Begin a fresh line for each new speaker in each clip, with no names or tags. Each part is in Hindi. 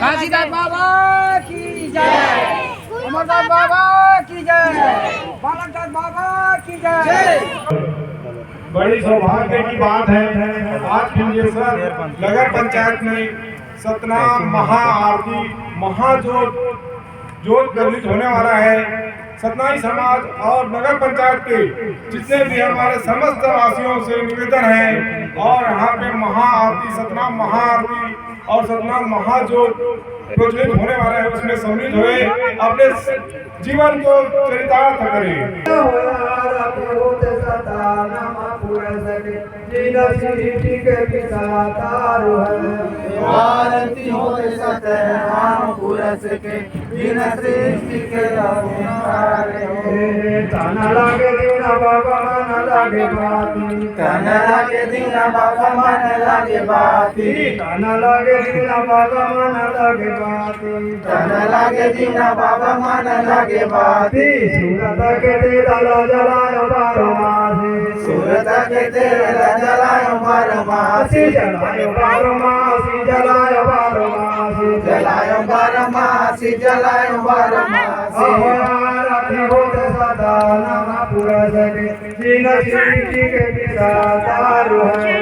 काशीदास बाबा की जय, अमरदास बाबा की जय, बालकदास बाबा की जय।
बड़ी सौभाग्य की बात है, आज खिंजेश्वर नगर पंचायत में सतनाम महाआरती महाजोत प्रज्वलित होने वाला है। सतनाई समाज और नगर पंचायत के जितने भी हमारे समस्त वासियों से निवेदन है, और यहाँ पे महाआरती सतनाम महाआरती और सतनाम महाजोत प्रज्वलित होने वाला है, उसमें सम्मिलित हुए अपने जीवन को चरितार्थ करें।
आरती होते सतनाम पुरस के दिन सृष्टि के
तन लागे दीना बाबा मन लागे बाती,
तन लागे दीना बाबा मन लागे बाती,
तन लागे दीना बाबा मन लागे बाती,
तन लागे दीना बाबा मन लागे बाती।
सूरत के तेरा जलायो बारो मासी,
सूरत के तेरा जलायो बारो मासी,
जलायो बारो मासी, जलायो बारो मासी,
जलायो बारो मासी, जलायो बारो मासी।
आरती होते सदा नाम पुरस के दिन सृष्टि के विधातारु है।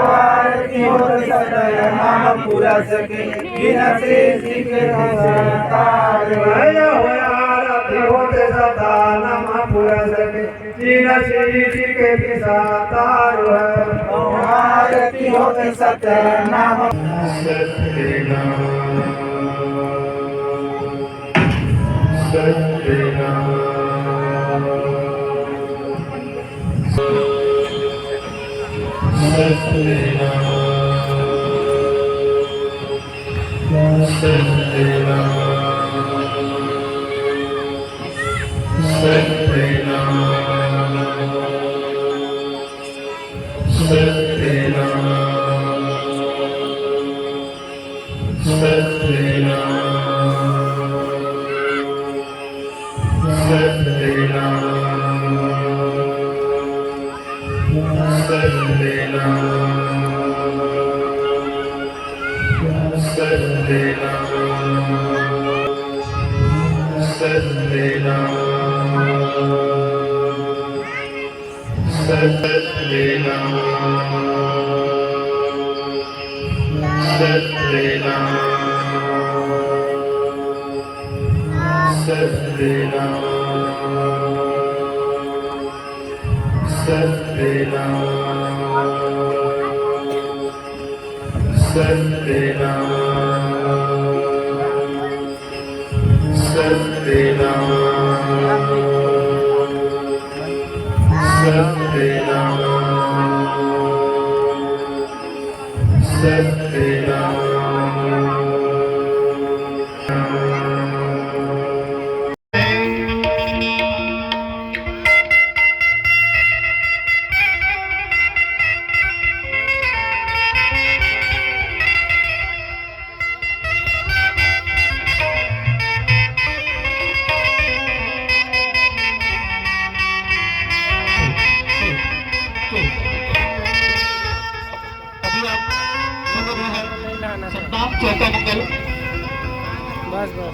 आरती होते सदा नाम पुरस के दिन सृष्टि के विधातारु है।
आरती होते सदा नाम पुरस के दिन सृष्टि के विधातारु है।
आरती होते सदा नाम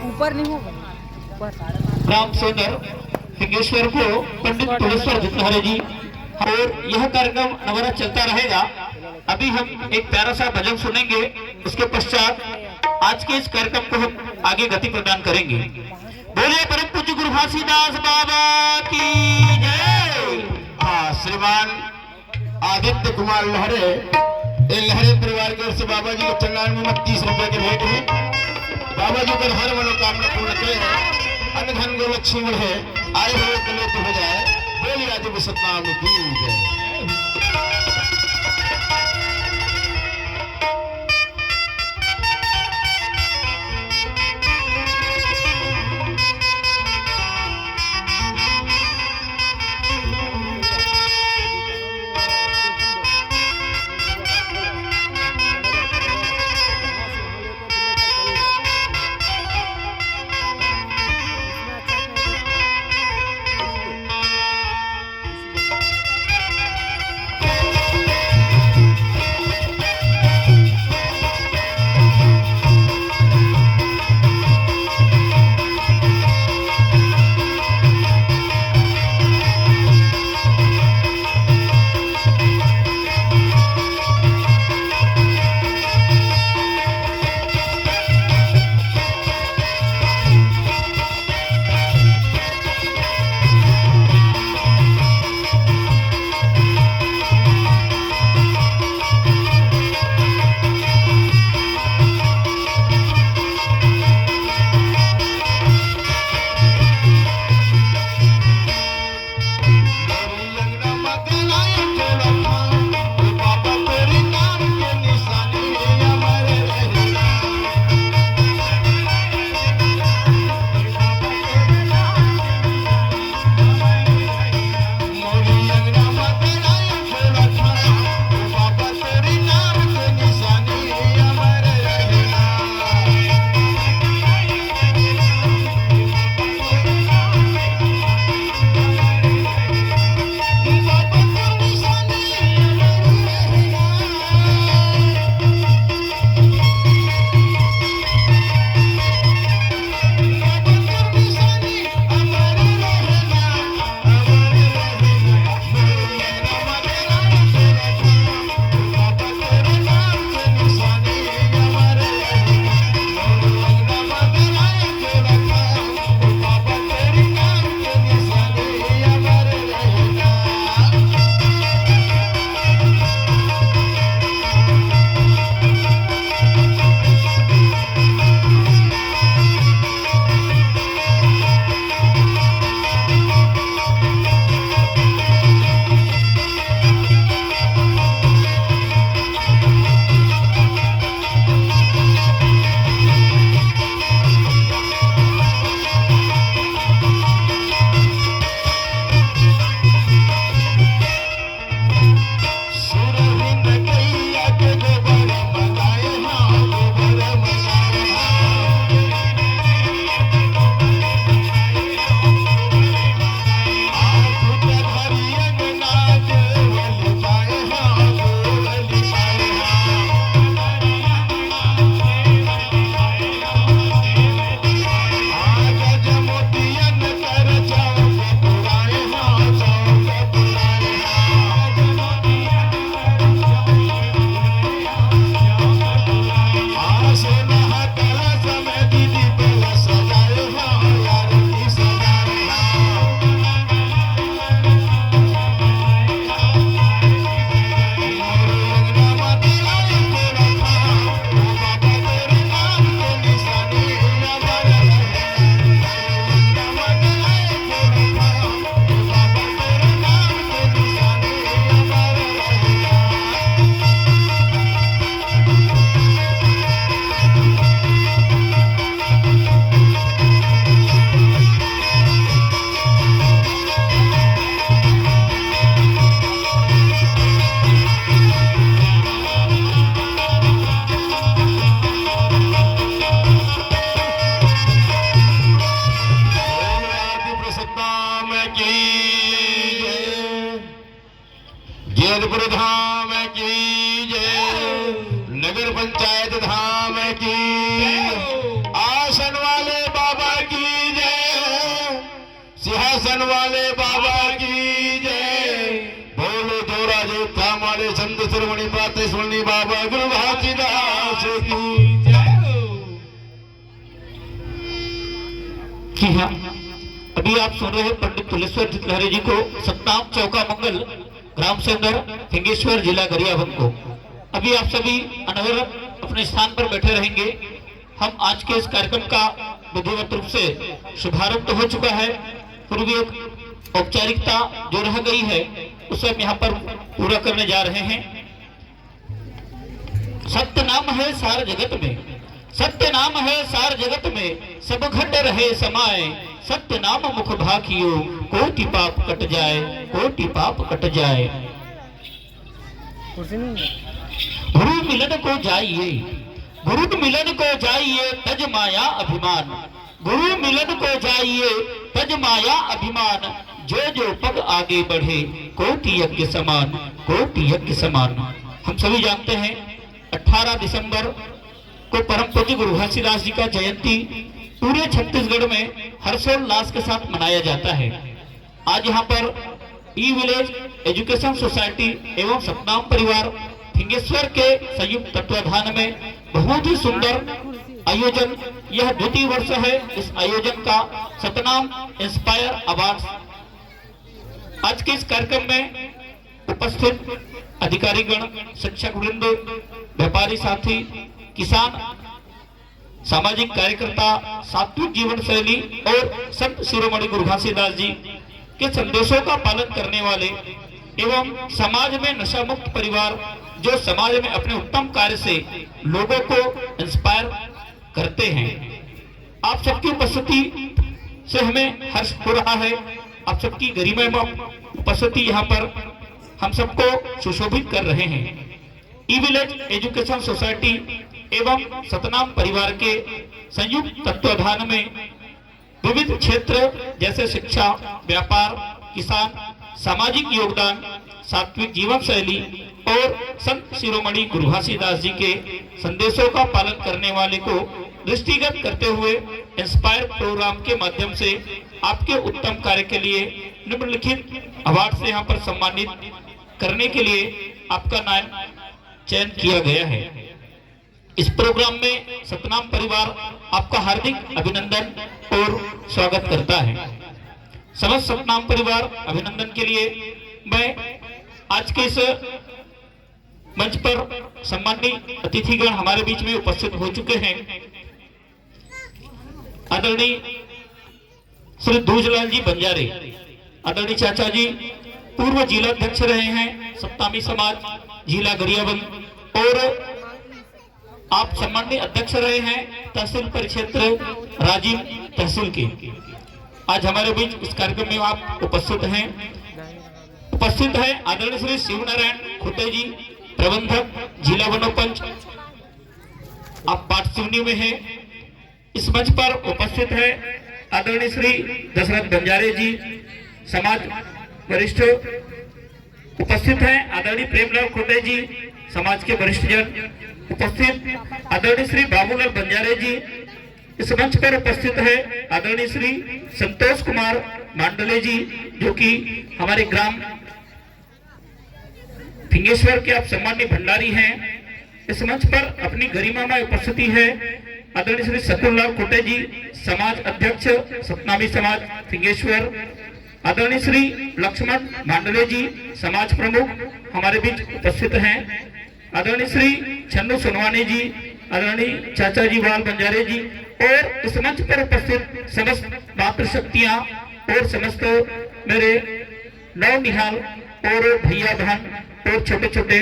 ऊपर नहीं होगा
राम सोनर सिंहेश्वर को पंडित तुलेश्वर जितहारे जी। और यह कार्यक्रम हमारा चलता रहेगा। अभी हम एक प्यारा सा भजन सुनेंगे, उसके पश्चात आज के इस कार्यक्रम को हम आगे गति प्रदान करेंगे। बोलिए परम पूज्य गुरु घासीदास बाबा की जय।
श्रीमान आदित्य कुमार लहरे, लहरे परिवार की ओर से बाबा जी को चंदान में 30 रुपए के भेंट है। बाबा जी कर हर मनोकामना पूर्ण करे, अन्न धन गो लक्ष्मी बढ़े, आए हुए कलेत हो जाए। बोली राजे सतनाम की जय। जैदपुर धाम की जय, नगर पंचायत धाम की, आसन वाले बाबा की जय, सिंहासन वाले बाबा की जय, बोलो दोरा जो धाम वाले संत शिरोमणि प्रातः बाबा गुरु घासीदास की जय।
जी हाँ, अभी आप सुन रहे हैं पंडित तुलेश्वर लहरे जी को, सतनाम चौका मंगल, ग्राम सेंगर, फिंगेश्वर, जिला गरियाबंद को। अभी आप सभी अनवरत अपने स्थान पर बैठे रहेंगे। हम आज के इस कार्यक्रम का विधिवत रूप से शुभारंभ तो हो चुका है, फिर भी एक औपचारिकता जो रह गई है उसे हम यहाँ पर पूरा करने जा रहे हैं। सत्य नाम है सार जगत में, सत्य नाम है सार जगत में, सब घट रहे समाए, सत्य नाम मुख भाखियो, कोटि पाप कट जाए, कोटि पाप कट जाए। गुरु मिलन को जाइए, गुरु मिलन को जाइए, तज माया अभिमान, गुरु मिलन को जाइए, तज माया अभिमान, जो जो पग आगे बढ़े, कोटि यज्ञ समान, कोटि यज्ञ समान। हम सभी जानते हैं 18 दिसंबर को परम पूज्य गुरु घासीदास जी का जयंती पूरे छत्तीसगढ़ में हर्षोल्लास के साथ मनाया जाता है। आज यहाँ पर ई विलेज एजुकेशन सोसाइटी एवं सतनाम परिवार फिंगेश्वर के संयुक्त तत्वाधान में बहुत ही सुंदर आयोजन, यह द्वितीय वर्ष है इस आयोजन का, सतनाम इंस्पायर अवार्ड्स। आज के इस कार्यक्रम में उपस्थित अधिकारीगण, शिक्षक वृंद, व्यापारी साथी, किसान, सामाजिक कार्यकर्ता, सात्विक जीवन शैली और संत शिरोमणि गुरु घासीदास जी के संदेशों का पालन करने वाले एवं समाज में नशा मुक्त परिवार जो समाज में अपने उत्तम कार्य से लोगों को इंस्पायर करते हैं। आप सबकी उपस्थिति से हमें हर्ष हो रहा है। आप सबकी गरिमामय उपस्थिति यहाँ पर हम सबको सुशोभित कर रहे हैं। ई विलेज एजुकेशन सोसाइटी एवं सतनाम परिवार के संयुक्त तत्वाधान में विविध क्षेत्र जैसे शिक्षा, व्यापार, किसान, सामाजिक योगदान, सात्विक जीवन शैली और संत शिरोमणि गुरु घासीदास जी के संदेशों का पालन करने वाले को दृष्टिगत करते हुए इंस्पायर प्रोग्राम के माध्यम से आपके उत्तम कार्य के लिए निम्नलिखित अवार्ड से यहाँ पर सम्मानित करने के लिए आपका नाम चयन किया गया है। इस प्रोग्राम में सतनाम परिवार आपका हार्दिक अभिनंदन और स्वागत करता है। समस्त सतनाम परिवार अभिनंदन के लिए मैं आज के इस मंच पर सम्मानित अतिथिगण हमारे बीच में उपस्थित हो चुके हैं। आदरणीय श्री दूजलाल जी बंजारे, आदरणीय चाचा जी पूर्व जिला अध्यक्ष रहे हैं सप्तामी समाज जिला गरियाबंद, और आप सम्मानित अध्यक्ष रहे हैं तहसील परिक्षेत्र राजीव तहसील के। आज हमारे बीच इस कार्यक्रम में आप उपस्थित हैं। उपस्थित है आदरणीय श्री शिवनारायण खुटे जी, प्रबंधक जिला वनोपंच, आप पाठसिवनी में हैं। इस मंच पर उपस्थित है आदरणीय श्री दशरथ बंजारे जी, समाज वरिष्ठ। उपस्थित है आदरणीय प्रेमलाल खुटे जी, समाज के वरिष्ठ जन। उपस्थित आदरणीय श्री बाबूलाल बंजारे जी। इस मंच पर उपस्थित है आदरणीय श्री संतोष कुमार मांडले जी, जो कि हमारे ग्राम फिंगेश्वर के आप सम्मानीय भंडारी हैं। इस मंच पर अपनी गरिमामय उपस्थिति है आदरणीय श्री शत्रुलाल खुटे जी, समाज अध्यक्ष सतनामी समाज फिंगेश्वर। आदरणीय श्री लक्ष्मण मांडले जी, समाज प्रमुख हमारे बीच उपस्थित हैं। आदरणीय श्री छन्नू सोनवानी जी, आदरणीय चाचा जी वाल बंजारे जी, और इस मंच पर उपस्थित समस्त मातृशक्तियां और समस्त मेरे नवनिहाल और भैया बहन और छोटे छोटे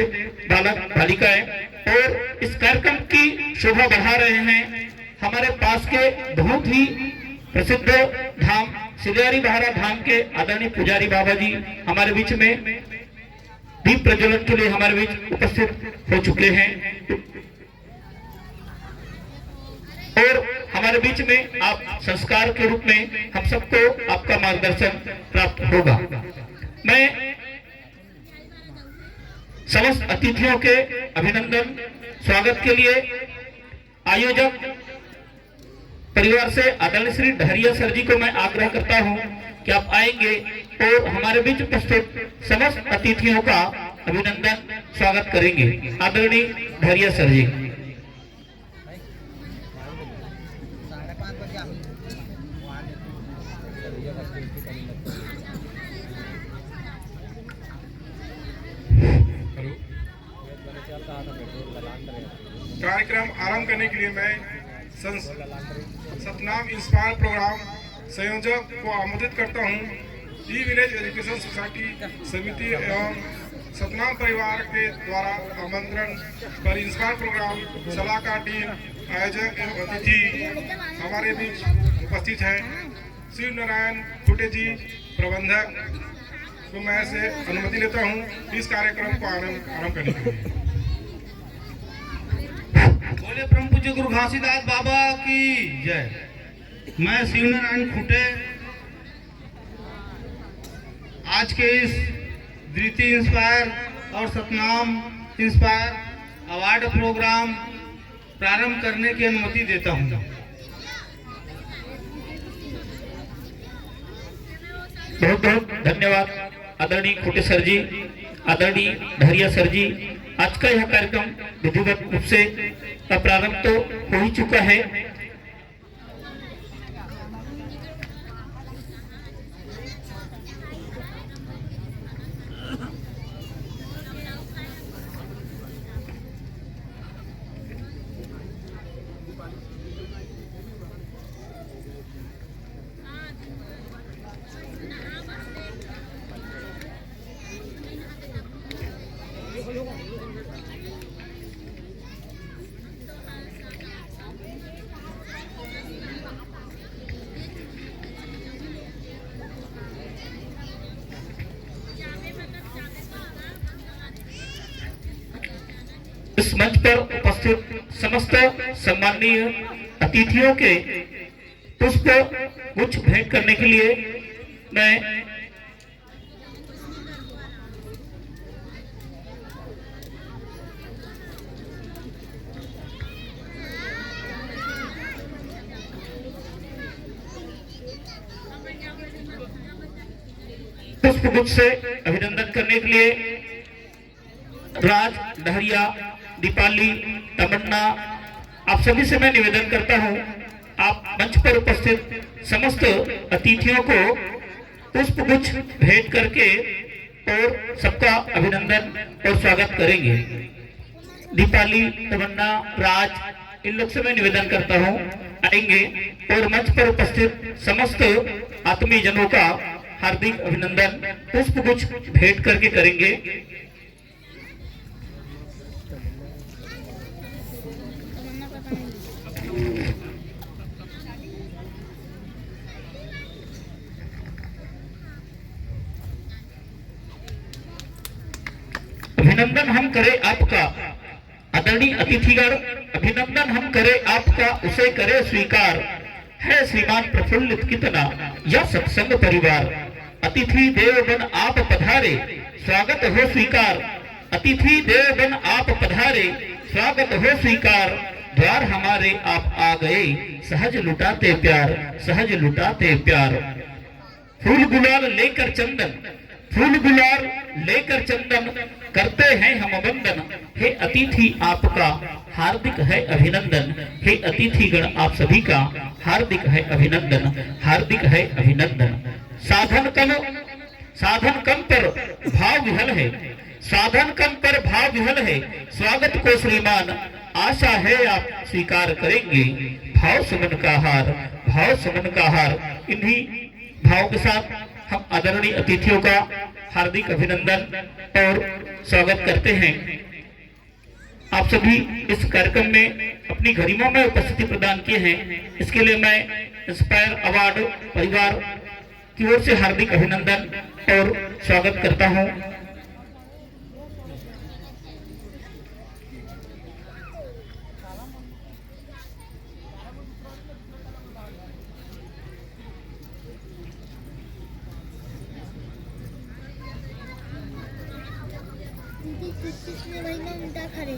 बालक बालिकाएं, और इस कार्यक्रम की शोभा बढ़ा रहे हैं हमारे पास के बहुत ही प्रसिद्ध धाम सिलियारी बहारा धाम के आदरणीय पुजारी बाबा जी हमारे बीच में दीप प्रज्वलन के लिए हमारे बीच उपस्थित हो चुके हैं, और हमारे बीच में आप संस्कार के रूप में हम सबको आपका मार्गदर्शन प्राप्त होगा। मैं समस्त अतिथियों के अभिनंदन स्वागत के लिए आयोजक परिवार से आदरणीय श्री डहरिया सर जी को मैं आग्रह करता हूं कि आप आएंगे और हमारे बीच उपस्थित समस्त अतिथियों का अभिनंदन स्वागत करेंगे। आदरणीय डहरिया सर जी।
कार्यक्रम आरंभ करने के लिए मैं सतनाम इंस्पायर प्रोग्राम संयोजक को आमंत्रित करता हूं। ई विलेज एजुकेशन सोसाइटी समिति एवं सतनाम परिवार के द्वारा आमंत्रण पर इंस्पायर प्रोग्राम सलाहकार टीम आयोजक एवं अतिथि हमारे बीच उपस्थित हैं। शिव नारायण खुटे जी प्रबंधक को मैं से अनुमति लेता हूं इस कार्यक्रम को आरंभ करने के लिए।
बोले परम पूज्य गुरु घासीदास बाबा की जय। मैं शिव नारायण खुटे आज के इस द्वितीय इंस्पायर और सतनाम इंस्पायर अवार्ड प्रोग्राम प्रारंभ करने की अनुमति देता हूं।
बहुत बहुत धन्यवाद आदरणीय खुटे सर जी, आदरणीय डहरिया सर जी। आज का यह कार्यक्रम विधिवत रूप से प्रारंभ तो हो ही चुका है। इस मंच पर उपस्थित समस्त सम्माननीय अतिथियों के पुष्प गुच्छ भेंट करने के लिए मैं पुष्प गुच्छ से अभिनंदन करने के लिए राज, डहरिया, दीपाली, तमन्ना, आप सभी से मैं निवेदन करता हूं आप मंच पर उपस्थित समस्त अतिथियों को पुष्प गुच्छ भेंट करके और सबका अभिनंदन और स्वागत करेंगे। दीपाली, तमन्ना, राज, इन लोग से मैं निवेदन करता हूं आएंगे और मंच पर उपस्थित समस्त आत्मीय जनों का हार्दिक अभिनंदन पुष्प गुच्छ भेंट करके करेंगे। अभिनंदन हम करें आपका आदरणीय अतिथिगण, अभिनंदन हम करें आपका उसे करे स्वीकार। है श्रीमान प्रफुल्लित कितना यह सत्संग परिवार। अतिथि देव बन आप पधारे स्वागत हो स्वीकार। अतिथि देव बन आप पधारे स्वागत हो स्वीकार। द्वार हमारे आप आ गए सहज लुटाते प्यार, सहज लुटाते प्यार। फूल गुलाल लेकर चंदन, फूल गुलाल लेकर चंदन करते हैं हम वंदन। हे अतिथि आपका हार्दिक है अभिनंदन। हे अतिथिगण आप सभी का हार्दिक है अभिनंदन, हार्दिक है अभिनंदन। साधन कम पर भाव विहल है, साधन कम पर भाव विहल है। स्वागत को श्रीमान आशा है आप स्वीकार करेंगे। भाव सुमन का हार, भाव सुमन का हार। इन्हीं भाव के साथ हम आदरणीय अतिथियों का हार्दिक अभिनंदन और स्वागत करते हैं। आप सभी इस कार्यक्रम में अपनी गरिमा में उपस्थिति प्रदान किए हैं, इसके लिए मैं इंस्पायर अवार्ड परिवार की ओर से हार्दिक अभिनंदन और स्वागत करता हूं।
दीदी पिछले महीना उल्टा खड़े।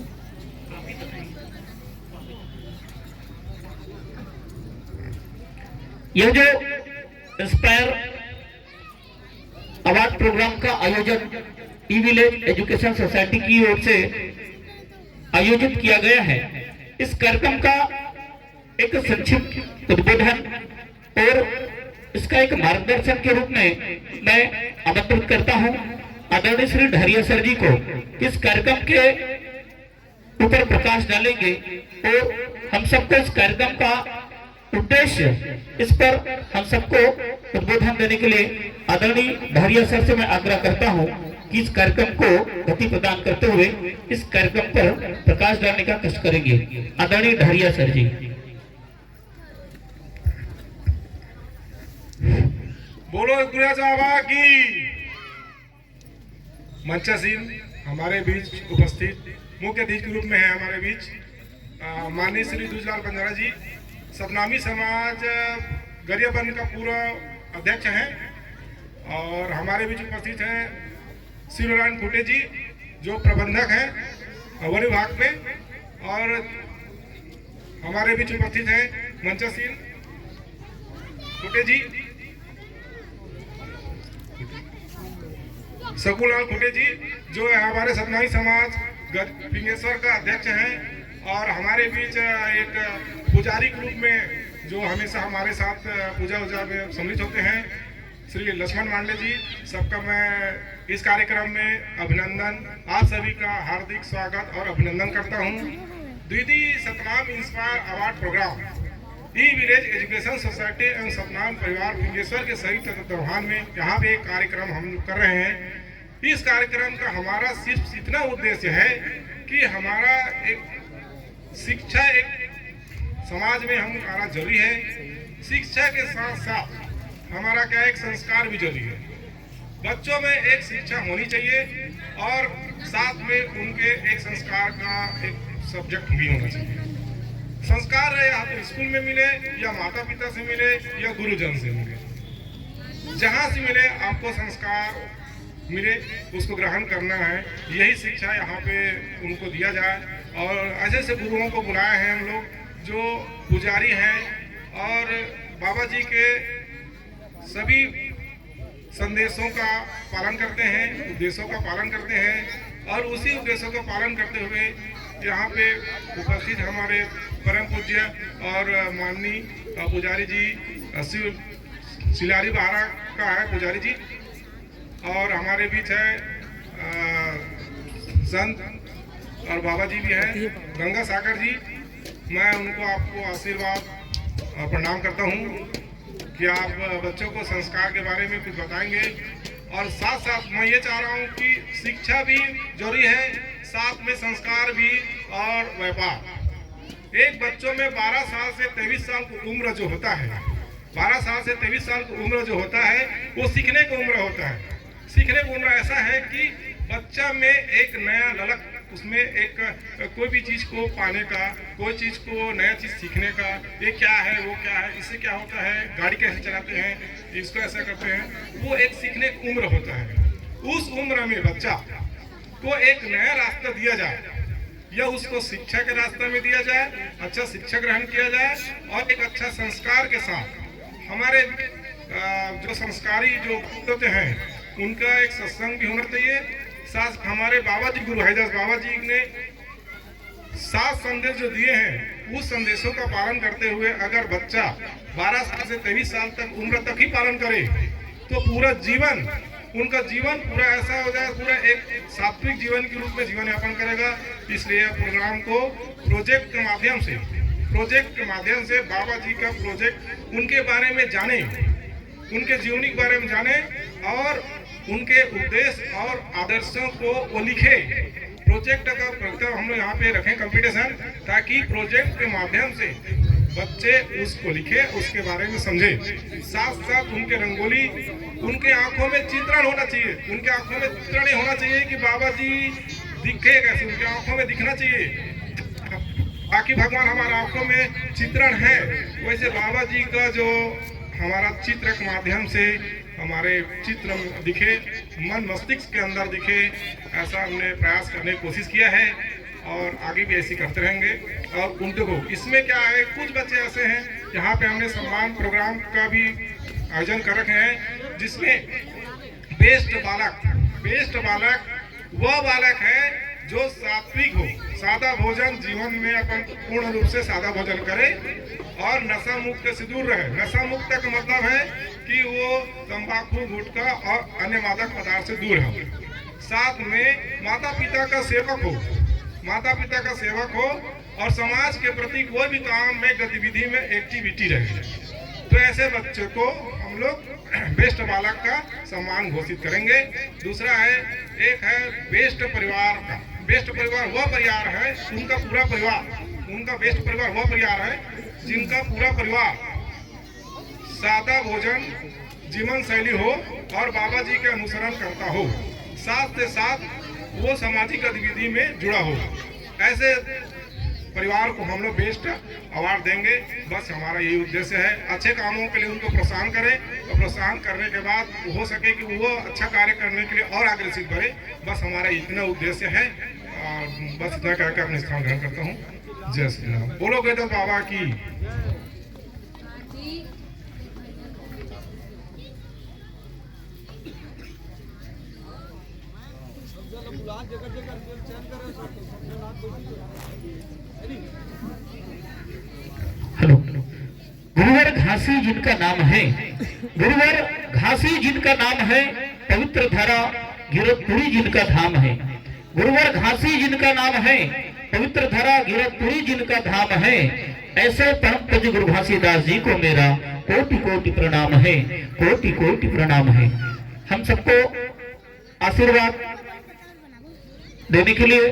यह जो इंस्पायर अवार्ड प्रोग्राम का आयोजन ई विलेज एजुकेशन सोसाइटी की ओर से आयोजित किया गया है, इस कार्यक्रम का एक संक्षिप्त उद्बोधन और इसका एक मार्गदर्शन के रूप में मैं आमंत्रित करता हूं आदरणीय श्री ढरिया सर जी को। इस कार्यक्रम के ऊपर प्रकाश डालेंगे और हम सबको इस कार्यक्रम का उद्देश्य, इस पर हम सबको उद्बोधन देने के लिए आदरणीय ढरिया सर से मैं आग्रह करता हूं कि इस कार्यक्रम को गति प्रदान करते हुए इस कार्यक्रम पर प्रकाश डालने का कष्ट करेंगे। आदरणीय ढरिया सर जी।
बोलो गुरु साहबा की। मंचासीन हमारे बीच उपस्थित मुख्य अतिथि के रूप में है हमारे बीच माननीय श्री दूजलाल बंजारा जी, सतनामी समाज गरियाबंद का पूर्व अध्यक्ष हैं, और हमारे बीच उपस्थित हैं श्री नारायण खुटे जी जो प्रबंधक हैं वन विभाग में, और हमारे बीच उपस्थित हैं मंचासीन खुटे जी, शकुलाल खुटे जी जो हमारे सतनामी समाज पिंगेश्वर का अध्यक्ष हैं, और हमारे बीच एक पुजारी के रूप में जो हमेशा हमारे साथ पूजा उजा में सम्मिलित होते हैं श्री लक्ष्मण मांडले जी। सबका मैं इस कार्यक्रम में अभिनंदन, आप सभी का हार्दिक स्वागत और अभिनंदन करता हूं। द्वितीय सतनाम इंस्पायर अवार्ड प्रोग्राम ई विलेज एजुकेशन सोसाइटी एवं सतनाम परिवार पिंगेश्वर के संयुक्त तत्वावधान में यहाँ पे एक कार्यक्रम हम कर रहे हैं। इस कार्यक्रम का हमारा सिर्फ इतना उद्देश्य है कि हमारा एक शिक्षा एक समाज में हमारा जरूरी है, शिक्षा के साथ साथ हमारा क्या एक संस्कार भी जरूरी है। बच्चों में एक शिक्षा होनी चाहिए और साथ में उनके एक संस्कार का एक सब्जेक्ट भी होना चाहिए। संस्कार रहे या तो स्कूल में मिले या माता पिता से मिले या गुरुजन से मिले, जहाँ से मिले आपको संस्कार मिले उसको ग्रहण करना है। यही शिक्षा यहाँ पे उनको दिया जाए, और ऐसे ऐसे गुरुओं को बुलाए हैं हम लोग जो पुजारी हैं और बाबा जी के सभी संदेशों का पालन करते हैं, उद्देश्यों का पालन करते हैं, और उसी उद्देश्यों का पालन करते हुए यहाँ पे उपस्थित हमारे परम पूज्य और माननीय पुजारी जी सिलारी बहारा का है पुजारी जी, और हमारे बीच है संत और बाबा जी भी हैं गंगा सागर जी। मैं उनको आपको आशीर्वाद और प्रणाम करता हूँ कि आप बच्चों को संस्कार के बारे में कुछ बताएंगे, और साथ साथ मैं ये चाह रहा हूँ कि शिक्षा भी जरूरी है, साथ में संस्कार भी और व्यापार। एक बच्चों में 12 साल से 23 साल की उम्र जो होता है, 12 साल से 23 साल की उम्र जो होता है वो सीखने की उम्र होता है। सीखने की उम्र ऐसा है कि बच्चा में एक नया ललक, उसमें एक कोई भी चीज को पाने का, कोई चीज को नया चीज सीखने का, ये क्या है वो क्या है, इससे क्या होता है, गाड़ी कैसे चलाते हैं, इसको ऐसा करते हैं, वो एक सीखने की उम्र होता है। उस उम्र में बच्चा को एक नया रास्ता दिया जाए, या उसको शिक्षा के रास्ते में दिया जाए, अच्छा शिक्षा ग्रहण किया जाए, और एक अच्छा संस्कार के साथ हमारे जो संस्कारी जो होते हैं उनका एक सत्संग भी होना चाहिए। साथ हमारे बाबा जी गुरु हैदास बाबा जी ने 7 संदेश जो दिए हैं उस संदेशों का पालन करते हुए अगर बच्चा 12 साल से 23 साल तक उम्र तक ही पालन करे तो पूरा जीवन, उनका जीवन पूरा ऐसा हो जाए, पूरा एक सात्विक जीवन के रूप में जीवन यापन करेगा। इसलिए प्रोग्राम को प्रोजेक्ट के माध्यम से बाबा जी का प्रोजेक्ट उनके बारे में जाने, उनके जीवनी के बारे में जाने, और उनके उद्देश्य और आदर्शों को वो लिखे। प्रोजेक्ट का हम लोग यहाँ पे रखें कंपटीशन, ताकि प्रोजेक्ट के माध्यम से बच्चे उसको लिखे, उसके बारे में समझे। साथ साथ उनके रंगोली, उनके आंखों में चित्रण होना चाहिए, उनके आंखों में चित्रण ही होना चाहिए कि बाबा जी दिखे कैसे, उनके आंखों में दिखना चाहिए। बाकी भगवान हमारे आंखों में चित्रण है, वैसे बाबा जी का जो हमारा चित्र के माध्यम से हमारे चित्र में दिखे, मन मस्तिष्क के अंदर दिखे, ऐसा हमने प्रयास करने की कोशिश किया है और आगे भी ऐसे करते रहेंगे। और उन देखो इसमें क्या है, कुछ बच्चे ऐसे हैं यहाँ पे हमने सम्मान प्रोग्राम का भी आयोजन कर रखे हैं, जिसमें बेस्ट बालक वह बालक है जो सात्विक हो, सादा भोजन जीवन में अपन पूर्ण रूप से सादा भोजन करे और नशा मुक्त से दूर रहे। नशा मुक्त का मतलब है कि वो तंबाकू, गुटखा और अन्य मादक पदार्थ से दूर है। साथ में माता पिता का सेवक हो और समाज के प्रति कोई भी काम में, गतिविधि में एक्टिविटी रहे। तो ऐसे बच्चों को हम लोग बेस्ट बालक का सम्मान घोषित करेंगे। दूसरा है, एक है बेस्ट परिवार का। बेस्ट परिवार वह परिवार है, उनका पूरा परिवार, उनका बेस्ट परिवार वह परिवार है जिनका पूरा परिवार सादा भोजन जीवन शैली हो और बाबा जी के अनुसरण करता हो, साथ से साथ वो सामाजिक गतिविधि में जुड़ा हो। ऐसे परिवार को हम लोग बेस्ट अवार्ड देंगे। बस हमारा यही उद्देश्य है। अच्छे कामों के लिए उनको प्रोत्साहन करें और प्रोत्साहन करने के बाद हो सके कि वो अच्छा कार्य करने के लिए और अग्रेसिव करे। बस हमारा इतना उद्देश्य है और बस इतना कहकर अपने स्थान ग्रहण करता हूँ। जय श्री राम। बोलो गैदल बाबा की।
हेलो। गुरुवर घासी जिनका नाम है, गुरुवर घासी जिनका नाम है, पवित्र धारा गिरधपुरी जिनका धाम है। गुरुवर घासी जिनका नाम है, पवित्र धारा गिरधपुरी जिनका धाम है। ऐसे परम पूज्य गुरु घासीदास जी को मेरा कोटि कोटि प्रणाम है, कोटि कोटि प्रणाम है। हम सबको आशीर्वाद देने के लिए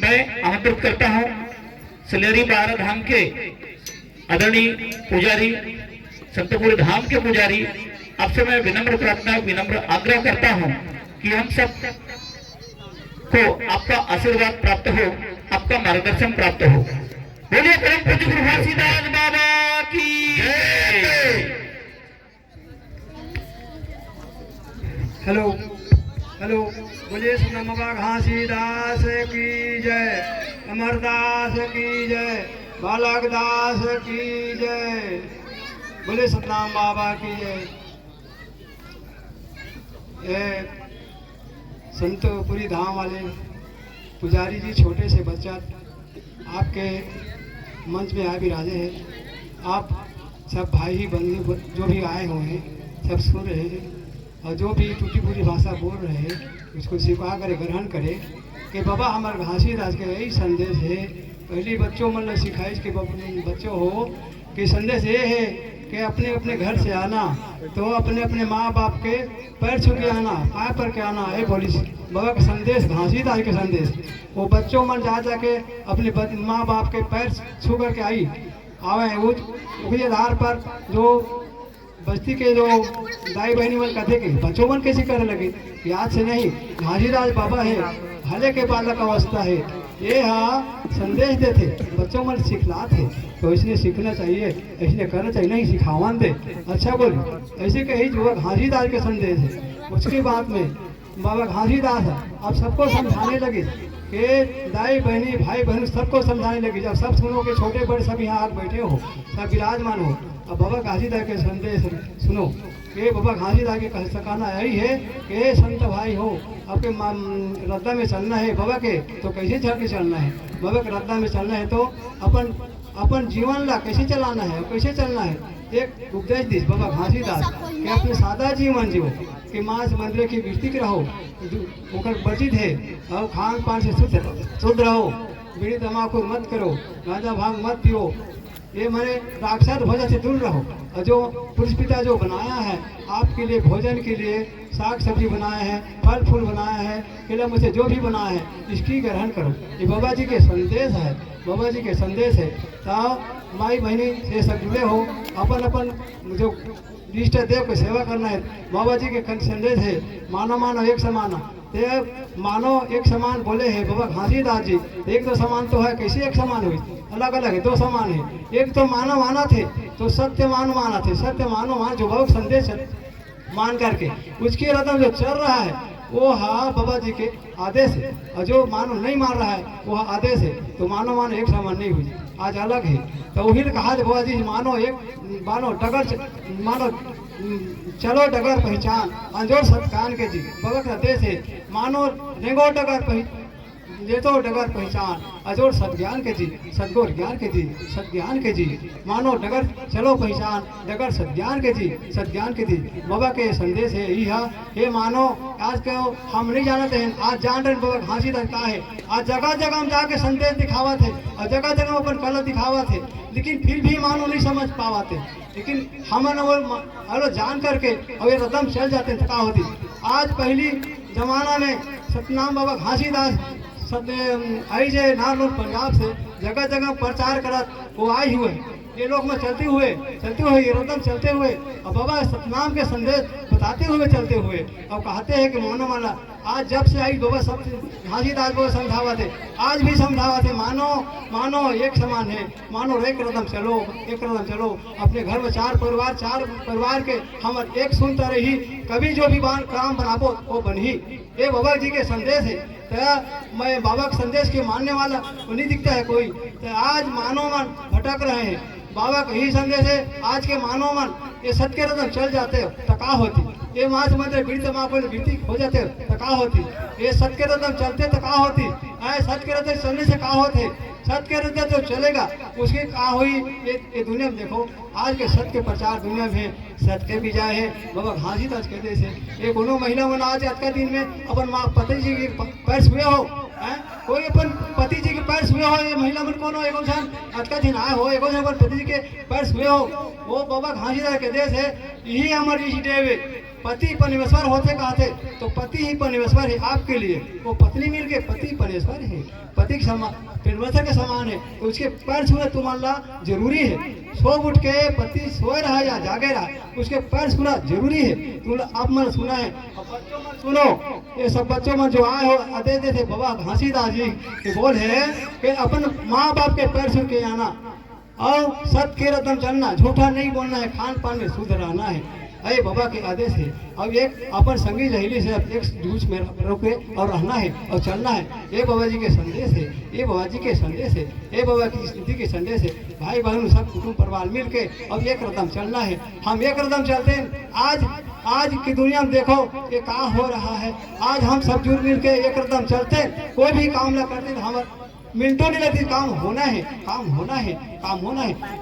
मैं आमंत्रित करता हूँ सलेरी बारा धाम के आदरणीय पुजारी, संतपुरी धाम के पुजारी, आपसे मैं विनम्र प्रार्थना, विनम्र आग्रह करता हूं कि हम सब को आपका आशीर्वाद प्राप्त हो, आपका मार्गदर्शन प्राप्त हो। बोलिए परम पूज्य गुरु घासीदास बाबा की जय।
हेलो हेलो, बोलिए सतनाम बाबा घासीदास की जय, अमरदास की जय, बालक दास की जय। बोले सतनाम बाबा की जय। ये संतपुरी धाम वाले पुजारी जी छोटे से बच्चा आपके मंच में आए विराजे हैं। आप सब भाई बंधु जो भी आए हुए हैं सब सुन रहे हैं और जो भी टूटी फूटी भाषा बोल रहे हैं उसको स्वीकार करे, ग्रहण करे कि बाबा हमारे घासीदास का यही संदेश है। पहले बच्चों मन सिखाइश के बच्चों हो कि संदेश ये है कि अपने अपने घर से आना तो अपने अपने माँ बाप के पैर छू के आना, पाए पर के आना है। बोली बाबा का संदेश, घासीदास के संदेश, वो बच्चों मन जा जाके अपने माँ बाप के पैर छू करके आई आवे। उस आधार पर जो बस्ती के जो दाई बहनी मन कहते कि बच्चों मन कैसे करने लगे, याद से नहीं, घासीदास बाबा है, भले के बालक अवस्था है, ये हाँ संदेश देते बच्चों में सिखलाते। तो इसलिए सीखना चाहिए, इसलिए करना चाहिए, नहीं सिखावन दे। अच्छा बोली ऐसे कही जो घासीदास के संदेश है। उसके बाद में बाबा घासीदास अब सबको समझाने लगे कि दाई बहनी भाई बहन सबको समझाने लगी। जब सब सुनो कि छोटे बड़े सब यहाँ आके बैठे हो, सब विराजमान हो, अब बाबा घासीदास के संदेश सुनो कि बाबा घासीदास के कहना यही है कि संत भाई हो, आपके रद्दा में चलना है बाबा के तो कैसे चल के चलना है, बाबा के रद्दा में चलना है तो अपन जीवन ला कैसे चलाना है, कैसे चलना है। एक उपदेश दी बाबा घासीदास कि अपने सादा जीवन जियो, कि मांस मंदिर की विस्तिक रहो, ओकर बचित है और खान पान से शुद्ध रहो, बीड़ी तम्बाकू मत करो, गांजा भांग मत पियो, ये मैंने राक्षस भोजन से दूर रहो। और जो पुरुष पिता जो बनाया है आपके लिए भोजन के लिए साग सब्जी बनाए हैं, फल फूल बनाए हैं, केला मुझसे जो भी बनाया है इसकी ग्रहण करो। ये बाबा जी के संदेश है, बाबा जी के संदेश है। तो माई बहनी से सब जुड़े हो, अपन जो इष्ट देव की सेवा करना है। बाबा जी के संदेश है मानो एक समान, मानो एक समान बोले हैं बाबा घासीदास जी। एक तो समान तो है, कैसे एक समान हुई, अलग अलग है, दो समान है। एक तो मानो माना थे तो सत्य मानो माना थे, सत्य मानो मान जो बाबा संदेश मान करके उसके रदम जो चल रहा है वो हाँ बाबा जी के आदेश है, और जो मानो नहीं मान रहा है वो आदेश है। तो मानो एक समान नहीं हुई, आज अलग है। तो वही ने कहा बाबा जी मानो मानो चलो डगर पहचान अंजोर सत्कान के जी बाबा का आदेश है। मानो रेंगो डगर लेतो डगर पहचान अजोर सदज्ञान के जी सदगुर ज्ञान के जी सदज्ञान के जी। मानो डगर चलो पहचान डगर सदज्ञान के जी सदज्ञान के जी। बाबा के संदेश है यही है। ये मानो आज के हम नहीं जानते हैं, आज जान रहे बाबा घासी रखता है। आज जगह जगह हम जाके संदेश दिखावा थे और जगह जगह अपन कलर दिखावा थे, लेकिन फिर भी मानो नहीं समझ पावाते। लेकिन हम जान करके अब ये रदम चल जाते हैं, थका होती। आज पहली जमाना में सतनाम बाबा घासीदास आई जे नारनौल पंजाब से जगह जगह प्रचार करत वो आए हुए ये लोग में चलते हुए ये रदम चलते हुए और बाबा सतनाम के संदेश बताते हुए चलते हुए और कहते हैं कि मानो माला आज जब से आई बाबा सब घासीदास बाबा समझावा थे, आज भी समझावा थे। मानो एक समान है, मानो एक कदम चलो अपने घर में चार परिवार के हम एक सुनता रही कभी जो भी काम बनाबो वो बनी। ये बाबा जी के संदेश है। तो मैं बाबा के संदेश के मानने वाला वो नहीं दिखता है कोई। तो आज मानो मन भटक रहे हैं, बाबा का ही संदेश है। आज के मानो मन ये सत्य के रदम चल जाते हो तका होती, ये मास मंत्र गिरते माँ को गिरती हो जाते हो तका होती, ये सत्य के रदम चलते तका होती। सत्य के रदम चलने से का होते, सत्य के रदम जो चलेगा उसके का हुई। ये दुनिया में देखो आज के सत्य के प्रचार दुनिया में सत्य के भी जाए है। बाबा घासीदास कहते से ये कोनो महिला मन आज के दिन में अपन माँ पति जी के पैर छुए हो, कोई अपन पति जी के पैर छुए हो। ये महिला मन कोनो एगो जन आज का दिन आए हो, एगो जन अपन पति जी के पैर छुए हो, वो बाबा घासीदास के देश है। यही हमारी इष्ट देव है। पति परमेश्वर होते कहते तो पति ही परमेश्वर है आपके लिए। वो पत्नी मिल के पति परमेश्वर है, पति के समान परमेश्वर के समान है। तो उसके पैर छूना तुम्हारा जरूरी है। सो उठ के पति सोए रहा या जागे रहा उसके पैर छूना जरूरी है। तुम आप मन सुना है, बच्चों मन सुनो। ये सब बच्चों मन जो आए हो आते थे बाबा घासीदास जी के बोल है कि अपन माँ बाप के पैर छू के आना और सत्य के रदम चलना, झूठा नहीं बोलना है, खान पान में शुद्ध रहना है। अरे बाबा के आदेश है। अब एक अपन संगी लहली से एक जूझ में रोके और रहना है और चलना है। ये बाबा जी के संदेश है, ये बाबा जी के संदेश है, ये बाबा की स्थिति के संदेश है। भाई बहन सब कुटुंब परिवार मिल के अब एक कदम चलना है। हम एक कदम चलते हैं। आज की दुनिया में देखो ये क्या हो रहा है। आज हम सब जुड़ मिल के एक कदम चलते, कोई भी काम ना करते तो हमारे मिनटों नहीं लगती। काम होना है।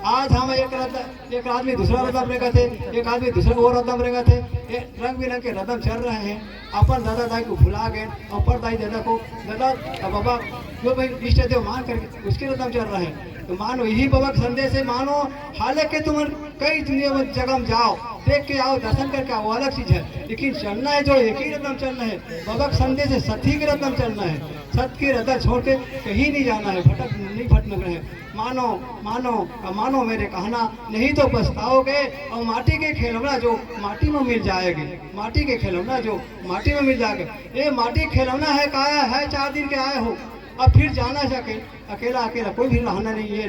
आज हम एक आदमी दूसरा रदम रेगा थे, एक आदमी दूसरा वो रदम रेगा थे। ये रंग बिरंग के रदम चल रहे हैं। अपन दादा दाई को भुला गए और पर दाई दादा को दादा बाबा जो भाई इष्ट देव मान करके उसके रदम चल रहे हैं। तो मानो यही बाबा का संदेश है। मानो हालांकि तुम कई दुनिया में जगह में जाओ, देख के आओ, दर्शन करके आओ, अलग चीज है, लेकिन चलना है जो एक ही रदम चलना है। बाबा का संदेश है सत्य के रदम चलना है। सत्य के रदम छोड़ के कहीं नहीं जाना है, भटकना है। मानो मेरे कहना, नहीं तो पछताओगे। और माटी के खिलौना जो माटी में मिल जाएगी, माटी के खिलौना जो माटी में मिल जाएगा। ये माटी खिलौना है, काया है, 4 दिन के आए हो, अब फिर जाना है अकेला कोई भी रहना नहीं है।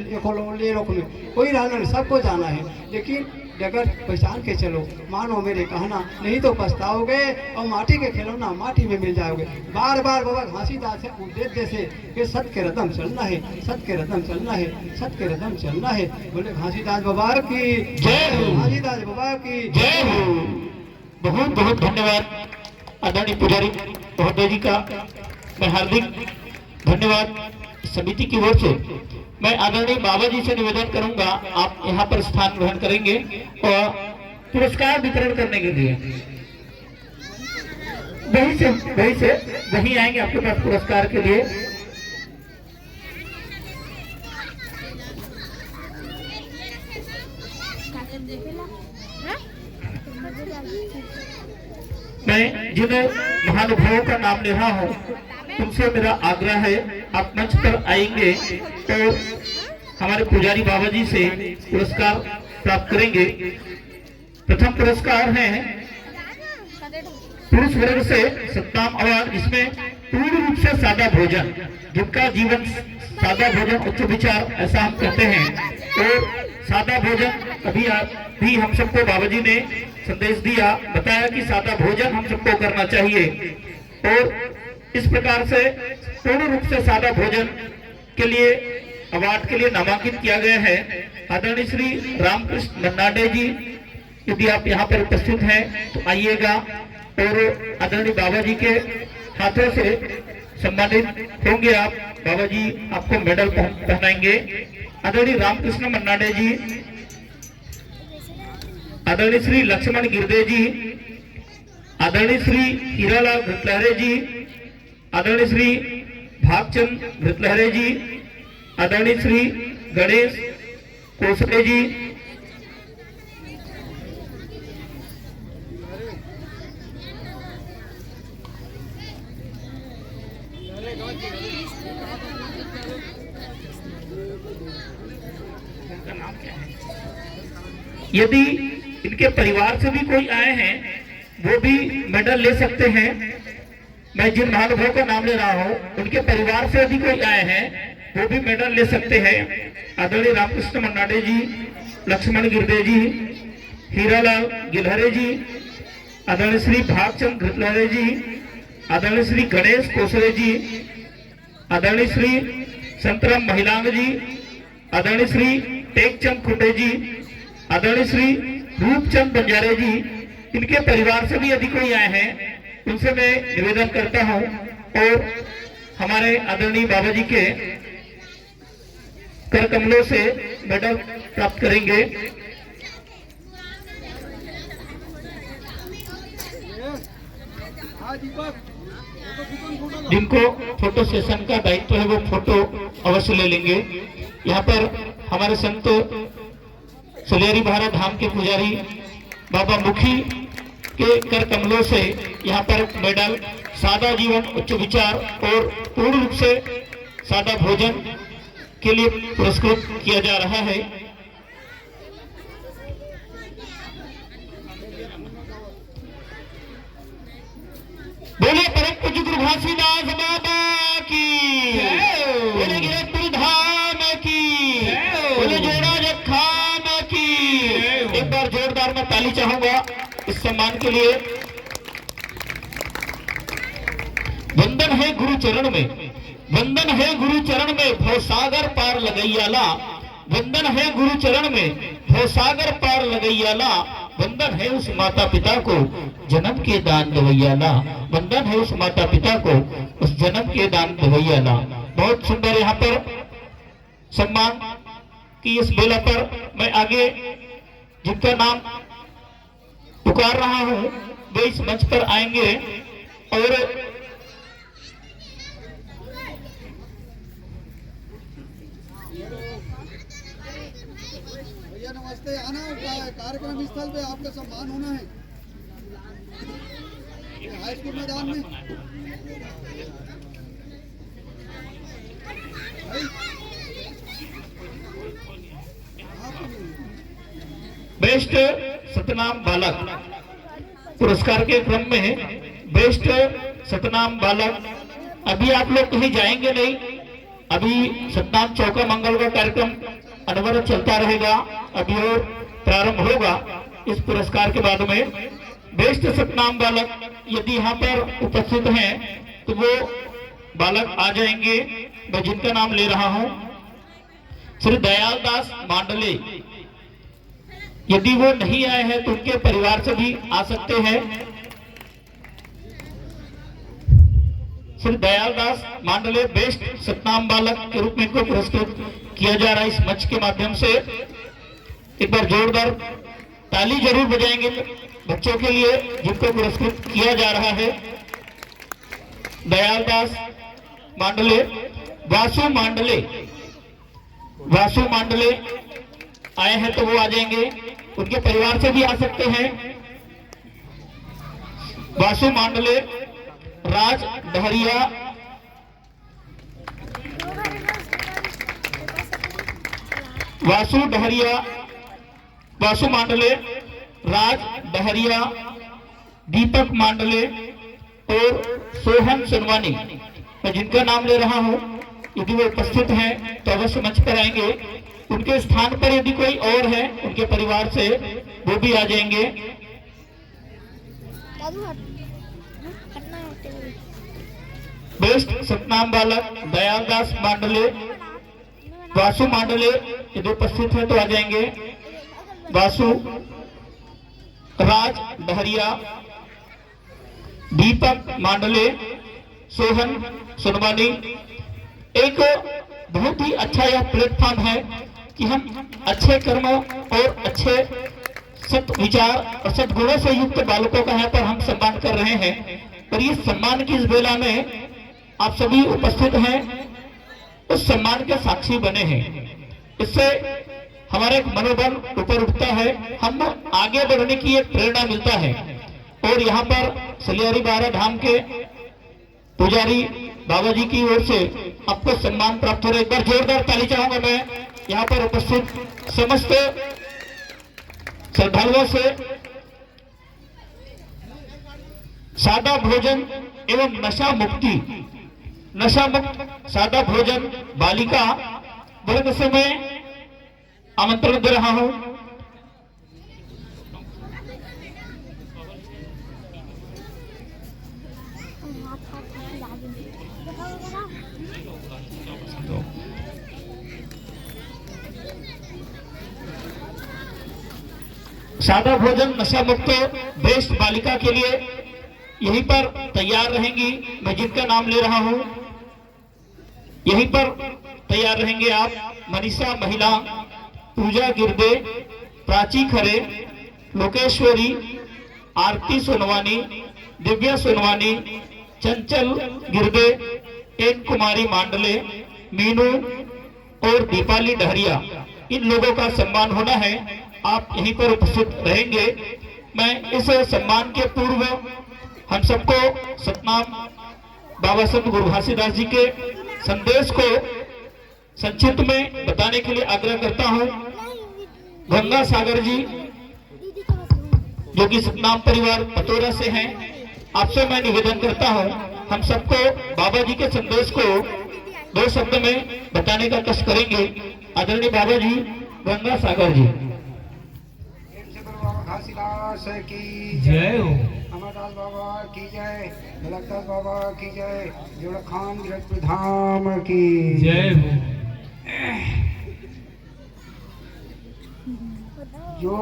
ये रोक में कोई रहना नहीं, सबको जाना है, लेकिन डगर पहचान के चलो। मानो मेरे कहना, नहीं तो पछताओगे। और माटी के खिलौना माटी में मिल जाओगे। बार बार बाबा घासीदास से उपदेश जैसे कि सत्य के रदम चलना है, सत्य के रदम चलना है, सत्य के रदम चलना है। बोले घासीदास बाबा की जय, घासीदास बाबा की जय।
बहुत बहुत धन्यवाद आदरणीय पुजारी महोदय जी का। मैं हार्दिक धन्यवाद समिति की ओर से। मैं आदरणीय बाबा जी से निवेदन करूंगा आप यहाँ पर स्थान ग्रहण करेंगे और पुरस्कार वितरण करने के लिए वही आएंगे आपके पास पुरस्कार के लिए। मैं जिन महानुभावों का नाम ले रहा हूँ उनसे मेरा आग्रह है आप मंच पर आएंगे तो हमारे पुजारी बाबा जी से पुरस्कार प्राप्त करेंगे। प्रथम पुरस्कार है पुरुष वर्ग से सतनाम अवार्ड, इसमें पूर्ण रूप से सादा भोजन, जिनका जीवन सादा भोजन उच्च विचार ऐसा हम कहते हैं। तो सादा भोजन अभी हम सबको बाबा जी ने संदेश दिया, बताया कि सादा भोजन हम सबको करना चाहिए और इस प्रकार से पूर्ण रूप से सादा भोजन के लिए अवार्ड के लिए नामांकित किया गया है। आदरणीय श्री रामकृष्ण मन्नाडे जी, यदि आप यहाँ पर उपस्थित हैं तो आइएगा और आदरणीय बाबा जी के हाथों से सम्मानित होंगे आप। बाबा जी आपको मेडल पहनाएंगे। आदरणीय रामकृष्ण मन्नाडे जी, आदरणीय श्री लक्ष्मण गिरदे जी, आदरणीय श्री हीरालाल घृतलहरे जी, आदरणीय श्री भागचंद घृतलहरे जी, आदरणीय श्री गणेश कोसले जी, यदि इनके परिवार से भी कोई आए हैं वो भी मेडल ले सकते हैं। मैं जिन महानुभावों का नाम ले रहा हूँ उनके परिवार से यदि कोई आए हैं वो भी मेडल ले सकते हैं। आदरणीय रामकृष्ण मन्नाडे जी, लक्ष्मण गिरदे जी, हीरालाल गिलहरे जी, आदरणीय श्री भागचंद घृतलहरे जी, आदरणीय श्री गणेश कोसले जी, आदरणीय श्री संतराम महिलांग जी, आदरणीय श्री टेकचंद खुटे जी, आदरणीय श्री रूपचंद बंजारे जी, इनके परिवार से भी यदि कोई आए हैं उनसे मैं निवेदन करता हूं और हमारे आदरणीय बाबा जी के कर कमलों से मेडल प्राप्त करेंगे। जिनको फोटो सेशन का दायित्व है वो फोटो अवश्य ले लेंगे। यहाँ पर हमारे संत सुलेरी भारत धाम के पुजारी बाबा मुखी के कर कमलों से यहाँ पर मेडल, सादा जीवन उच्च विचार और पूर्ण रूप से सादा भोजन के लिए पुरस्कृत किया जा रहा है। बोलिए परम पूज्य गुरु घासीदास बाबा की, बोले गिरधपुर धाम की, बोले जोड़ा जखान की। एक बार जोरदार मैं ताली चाहूंगा इस सम्मान के लिए। वंदन है गुरु चरण में, वंदन है गुरु चरण में, भवसागर पार लगैयाला। वंदन है गुरु चरण में, भवसागर पार लगैयाला। वंदन है उस माता पिता को जन्म के दान दवैयाला। वंदन है उस माता पिता को उस जन्म के दान दवैयाला। बहुत सुंदर यहाँ पर सम्मान की इस बेला पर मैं आगे जिनका नाम पुकार रहा हूं वे इस मंच पर आएंगे और
भैया नमस्ते। आना कार्यक्रम स्थल पे आपका सम्मान होना है हाई स्कूल मैदान में।
बेस्ट सतनाम बालक पुरस्कार के क्रम में बेस्ट सतनाम बालक, अभी आप लोग कहीं जाएंगे नहीं, अभी सतनाम चौका मंगल का कार्यक्रम अनवरत चलता रहेगा, अभी और प्रारंभ होगा इस पुरस्कार के बाद में। बेस्ट सतनाम बालक यदि यहाँ पर उपस्थित हैं तो वो बालक आ जाएंगे। मैं जिनका नाम ले रहा हूँ श्री दयाल दास मांडले, यदि वो नहीं आए हैं तो उनके परिवार से भी आ सकते हैं। श्री दयाल दास मांडले बेस्ट सतनाम बालक के रूप में इनको पुरस्कृत किया जा रहा है इस मंच के माध्यम से। एक बार जोरदार ताली जरूर बजाएंगे बच्चों के लिए जिनको पुरस्कृत किया जा रहा है। दयाल दास मांडले, वासु मांडले, वासु मांडले आए हैं तो वो आ जाएंगे, उनके परिवार से भी आ सकते हैं। वासु मांडले, राज डहरिया, वासु डहरिया, वासु मांडले, राज डहरिया, दीपक मांडले और सोहन सुनवानी, मैं जिनका नाम ले रहा हूं यदि वो उपस्थित हैं तो अवश्य मंच पर आएंगे। उनके स्थान पर यदि कोई और है उनके परिवार से वो भी आ जाएंगे।
दादू हटना है।
बेस्ट सतनाम बालक दयाल दास मांडले, वासु मांडले यदि उपस्थित है तो आ जाएंगे। वासु, राज डहरिया, दीपक मांडले, सोहन सुनवानी। एक बहुत ही अच्छा यह प्लेटफॉर्म है कि हम अच्छे कर्मों और अच्छे सत विचार और सद्गुणों से युक्त बालकों का यहाँ पर हम सम्मान कर रहे हैं। और इस सम्मान की इस बेला में आप सभी उपस्थित हैं, उस सम्मान के साक्षी बने हैं। इससे हमारा एक मनोबल ऊपर उठता है, हम आगे बढ़ने की एक प्रेरणा मिलता है। और यहाँ पर सलियारी बारा धाम के पुजारी बाबा जी की ओर से आपको सम्मान प्राप्त हो रहा है। एक बार जोरदार ताली चाहूंगा मैं यहाँ पर उपस्थित समस्त श्रद्धालुओं से। सादा भोजन एवं नशा मुक्ति, नशा मुक्त सादा भोजन बालिका वर्ग से मैं आमंत्रण दे रहा हूं। सादा भोजन नशा मुक्त बेस्ट बालिका के लिए यहीं पर तैयार रहेंगी। मैं जिनका नाम ले रहा हूं यहीं पर तैयार रहेंगे आप। मनीषा महिला, पूजा गिरदे, प्राची खरे, लोकेश्वरी, आरती सोनवानी, दिव्या सोनवानी, चंचल गिरदे, एन कुमारी मांडले, मीनू और दीपाली डहरिया, इन लोगों का सम्मान होना है। आप यहीं पर उपस्थित रहेंगे। मैं इस सम्मान के पूर्व हम सबको सतनाम बाबा संत गुरु घासीदास जी के संदेश को संक्षिप्त में बताने के लिए आग्रह करता हूं। गंगा सागर जी जो कि सतनाम परिवार पतोरा से हैं, आपसे मैं निवेदन करता हूं हम सबको बाबा जी के संदेश को 2 शब्द में बताने का कष्ट करेंगे। आदरणीय बाबा जी गंगा सागर जी।
घासीदास की
जय हो।
अमरदास बाबा की जय, भलकदास बाबा की जय, जोड़ा खान गिरधपुर धाम की
जय हो।
जो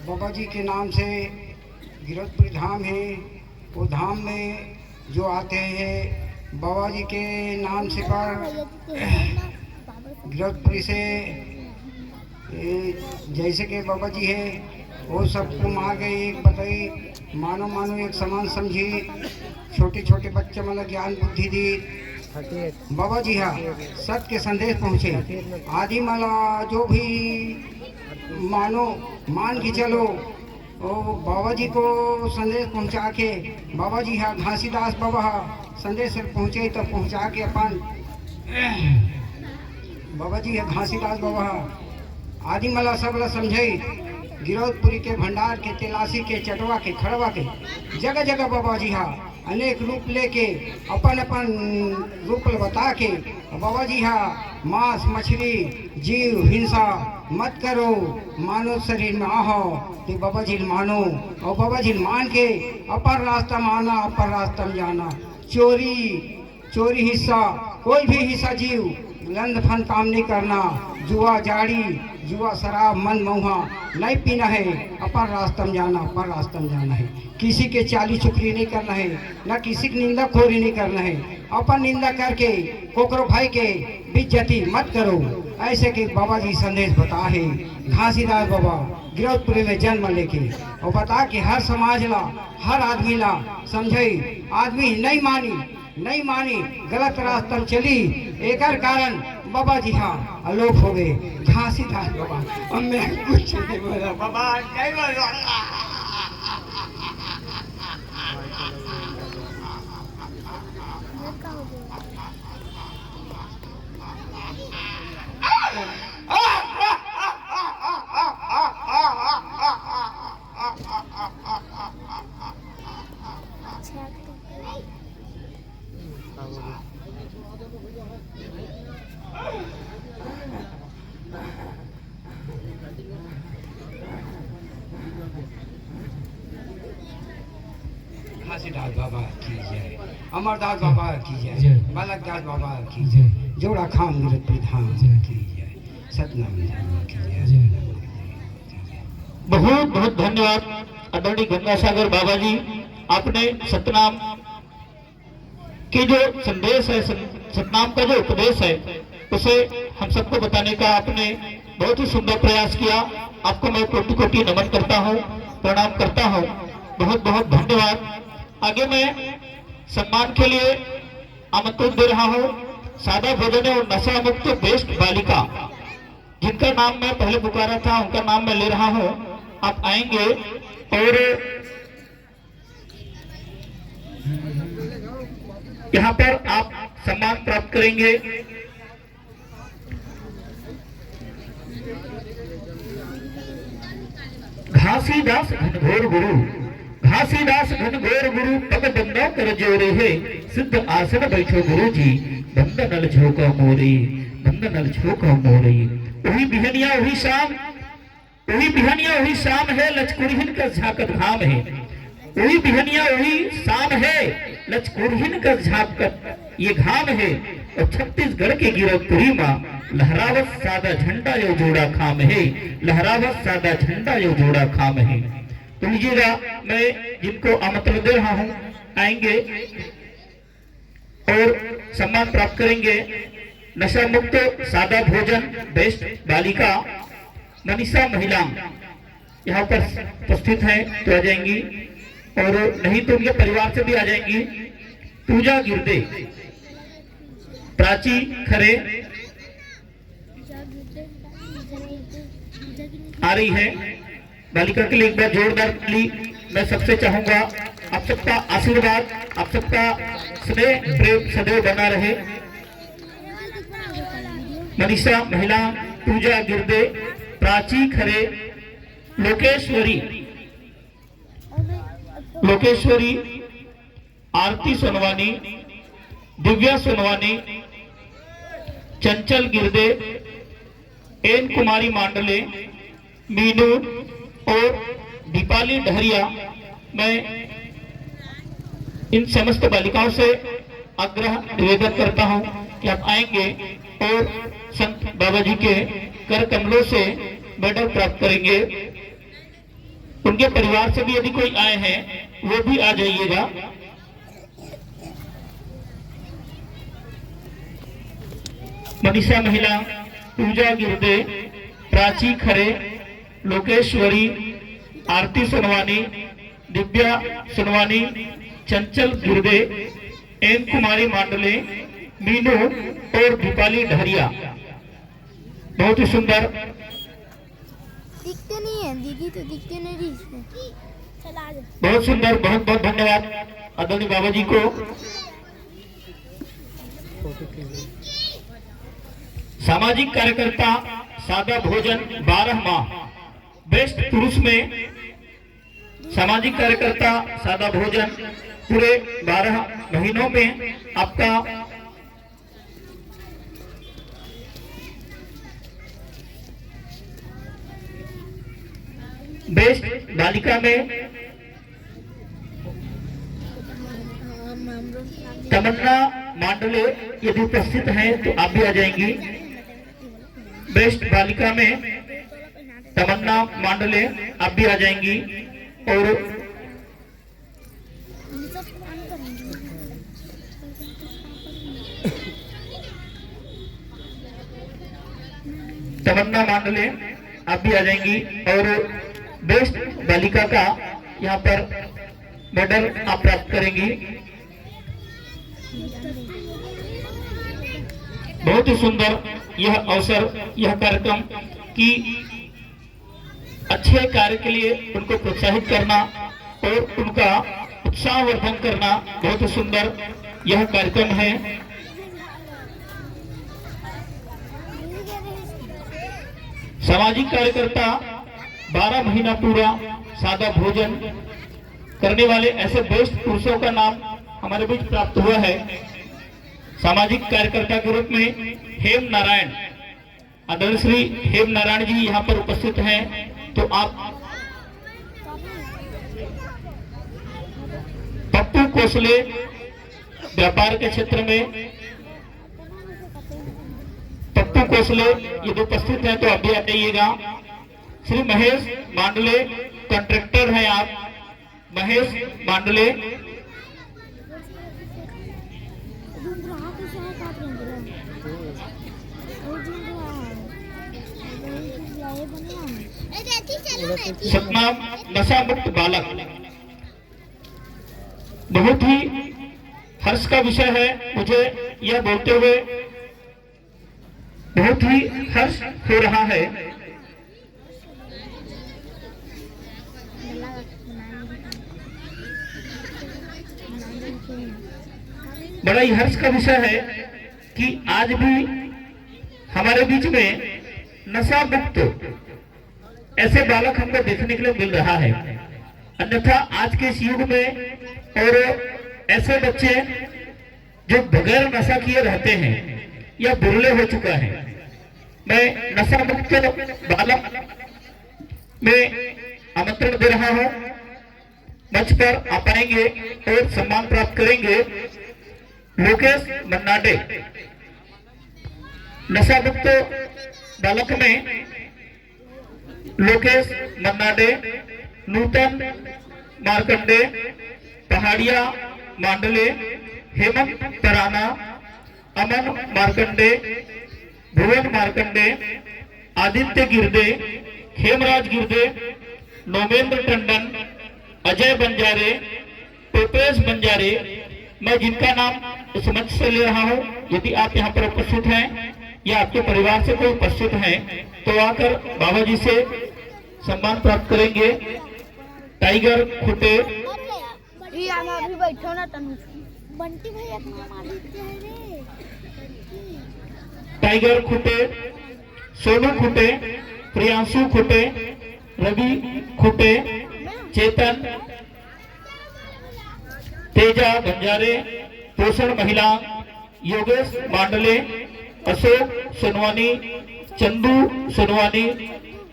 बाबा जी के नाम से गिरधपुर धाम है, वो धाम में जो आते हैं बाबा जी के नाम से पर गिरधपुरी से जैसे कि बाबा जी है वो सबको मार गए। एक बताई मानो मानो एक समान समझी, छोटे छोटे बच्चे मतलब ज्ञान बुद्धि दी। बाबा जी हाँ सत्य के संदेश पहुँचे। आदि माला जो भी मानो मान के चलो, वो बाबा जी को संदेश पहुँचा के बाबा जी हाँ घासीदास बाबा संदेश पहुँचे तो पहुँचा के अपन बाबा जी है घासीदास बाबा आदि मला सबला समझे। गिरौदपुरी के भंडार के तेलासी के चटवा के खड़वा के जगह जगह बाबा जी हाँ अनेक रूप लेके अपन अपन रूप बता के बाबा जी हाँ मांस मछली जीव हिंसा मत करो, मानो शरीर में आहो तो बाबा जी मानो, और बाबा जी मान के अपर रास्ता माना अपर रास्ता में जाना। चोरी हिस्सा कोई भी हिस्सा जीव लंद फन काम नहीं करना। जुआ जाड़ी जुआ शराब मन महुआ नहीं पीना है, अपर रास्ता में जाना अपर रास्ता में जाना है। किसी के चाली चुकरी नहीं करना है, न किसी की निंदा खोरी नहीं करना है। अपन निंदा करके कोकरो भाई के बेइज्जती मत करो। ऐसे के बाबा जी संदेश बता है। घासीदास बाबा गिरौदपुरी में जन्म लेके और बता के हर समाज ला हर आदमी ला समझे। आदमी नहीं मानी गलत रास्ता में चली, एक कारण बाबा जी हाँ आलोक हो गए। घासीदास बाबा और मैं कुछ नहीं बोला बाबा जय बाबा। तुलसीदास बाबा की जय, अमरदास बाबा की
जय।
जय, बालकदास बाबा की जय, जोड़ा खान गिरत धाम की जय, सतनाम धर्म की जय।
बहुत बहुत धन्यवाद आदरणीय गंगासागर बाबा जी, आपने सतनाम की जो संदेश है, सतनाम का जो उपदेश है, उसे हम सबको बताने का आपने बहुत ही सुंदर प्रयास किया। आपको मैं कोटि कोटि नमन करता हूँ, प्रणाम करता हूँ, बहुत बहुत धन्यवाद। आगे मैं सम्मान के लिए आमंत्रित दे रहा हूँ सादा भोजन और नशा मुक्त बेस्ट बालिका, जिनका नाम मैं पहले पुकारा था, उनका नाम मैं ले रहा हूँ। आप आएंगे और यहाँ पर आप सम्मान प्राप्त करेंगे। घासीदास घनघोर गुरु, घासीदास घनघोर गुरु, पग बंदो कर जोरे है, सिद्ध आसन बैठो गुरु जी, बंदनल झोंको मोरे, बंदनल झोंको मोरे। वही बिहनिया वही शाम, वही बिहनिया वही शाम है, लचकुरहिन का झाकत घाम है। वही बिहनिया वही शाम है, लचकुरहिन का झाकत ये घाम है। और छत्तीसगढ़ के गिरपुरी माँ लहरावत सादा झंडा यो जोड़ा खाम है, लहरावत सादा झंडा यो जोड़ा खाम है। तो लीजिएगा, मैं जिनको आमंत्रण दे रहा हूँ आएंगे और सम्मान प्राप्त करेंगे। नशा मुक्त सादा भोजन बेस्ट बालिका मनीषा महिला यहाँ पर उपस्थित हैं, तो आ जाएंगी, और नहीं तो उनके परिवार से भी आ जाएंगी। पूजा गिरदे, प्राची खरे आ रही है। बालिका के लिए एक बार जोरदार ताली मैं सबसे चाहूंगा। आप सबका आशीर्वाद, आप सबका स्नेह प्रेम सदैव बना रहे। मनीषा महिला, पूजा गिरदे, प्राची खरे, लोकेश्वरी, लोकेश्वरी, आरती सोनवानी, दिव्या सोनवानी, चंचल गिरदे, एन कुमारी मांडले, मीनू और दीपाली डहरिया। मैं इन समस्त बालिकाओं से आग्रह निवेदन करता हूं कि आप आएंगे और संत बाबा जी के कर कमलों से मेडल प्राप्त करेंगे। उनके परिवार से भी यदि कोई आए हैं वो भी आ जाइएगा। मनीषा महिला, पूजा गिरदे, प्राची खरे, लोकेश्वरी, आरती सोनवानी, दिव्या सोनवानी, चंचल गिरदे, एन कुमारी मांडले, मीनू और दीपाली डहरिया। बहुत ही सुंदर।
दिखते नहीं है दीदी, तो दिखते नहीं रही इसमें। चला जा।
बहुत सुंदर, बहुत बहुत धन्यवाद आदरणीय बाबा जी को। सामाजिक कार्यकर्ता सादा भोजन 12 माह बेस्ट पुरुष में सामाजिक कार्यकर्ता सादा भोजन पूरे 12 महीनों में आपका बेस्ट बालिका में तमन्ना मांडले यदि उपस्थित हैं तो आप भी आ जाएंगी। बेस्ट बालिका में तमन्ना मांडले आप भी आ जाएंगी। और तमन्ना मांडले आप भी आ जाएंगी। और बेस्ट बालिका का यहाँ पर मेडल आप प्राप्त करेंगी। बहुत ही सुंदर यह अवसर, यह कार्यक्रम कि अच्छे कार्य के लिए उनको प्रोत्साहित करना और उनका उत्साहवर्धन करना बहुत ही सुंदर यह कार्यक्रम है। सामाजिक कार्यकर्ता 12 महीना पूरा सादा भोजन करने वाले ऐसे बेस्ट पुरुषों का नाम हमारे बीच प्राप्त हुआ है। सामाजिक कार्यकर्ता के रूप में हेम नारायण, आदरणीय श्री हेम नारायण जी यहाँ पर उपस्थित हैं। तो आप पप्पू कोसले व्यापार के क्षेत्र में पप्पू कोसले ये दो उपस्थित हैं, तो आप भी आ जाइएगा। श्री महेश मांडले कॉन्ट्रैक्टर हैं आप, महेश मांडले। सतनाम नशा मुक्त बालक, बहुत ही हर्ष का विषय है। मुझे यह बोलते हुए बहुत ही हर्ष हो रहा है। बड़ा ही हर्ष का विषय है कि आज भी हमारे बीच में नशा मुक्त ऐसे बालक हमको देखने के लिए मिल रहा है। अन्यथा आज के इस युग में और ऐसे बच्चे जो बगैर नशा किए रहते हैं यह बुरले हो चुका है। मैं नशा मुक्त बालक में आमंत्रण दे रहा हूं, मंच पर आ पाएंगे और सम्मान प्राप्त करेंगे लोकेश मन्नाडे। नशा मुक्त बालक में लोकेश मन्नाडे, नूतन मार्कंडे, पहाड़िया मांडले, हेमंत तराना, अमन मार्कंडे, भुवन मार्कंडे, आदित्य गिरदे, खेमराज गिरदे, नोमेंद्र टंडन, अजय बंजारे, टोपेश बंजारे। मैं जिनका नाम इस मंच से ले रहा हूं, यदि आप यहां पर उपस्थित हैं या आपके परिवार से कोई उपस्थित हैं तो आकर बाबा जी से सम्मान प्राप्त करेंगे। टाइगर खुटे,
बैठो ना बंटी भैया
टाइगर खुटे, सोनू खुटे, प्रियांशु खुटे, रवि खुटे, चेतन, तेजा बंजारे, पोषण महिला, योगेश मांडले, अशोक सोनवानी, चंदू सोनवानी।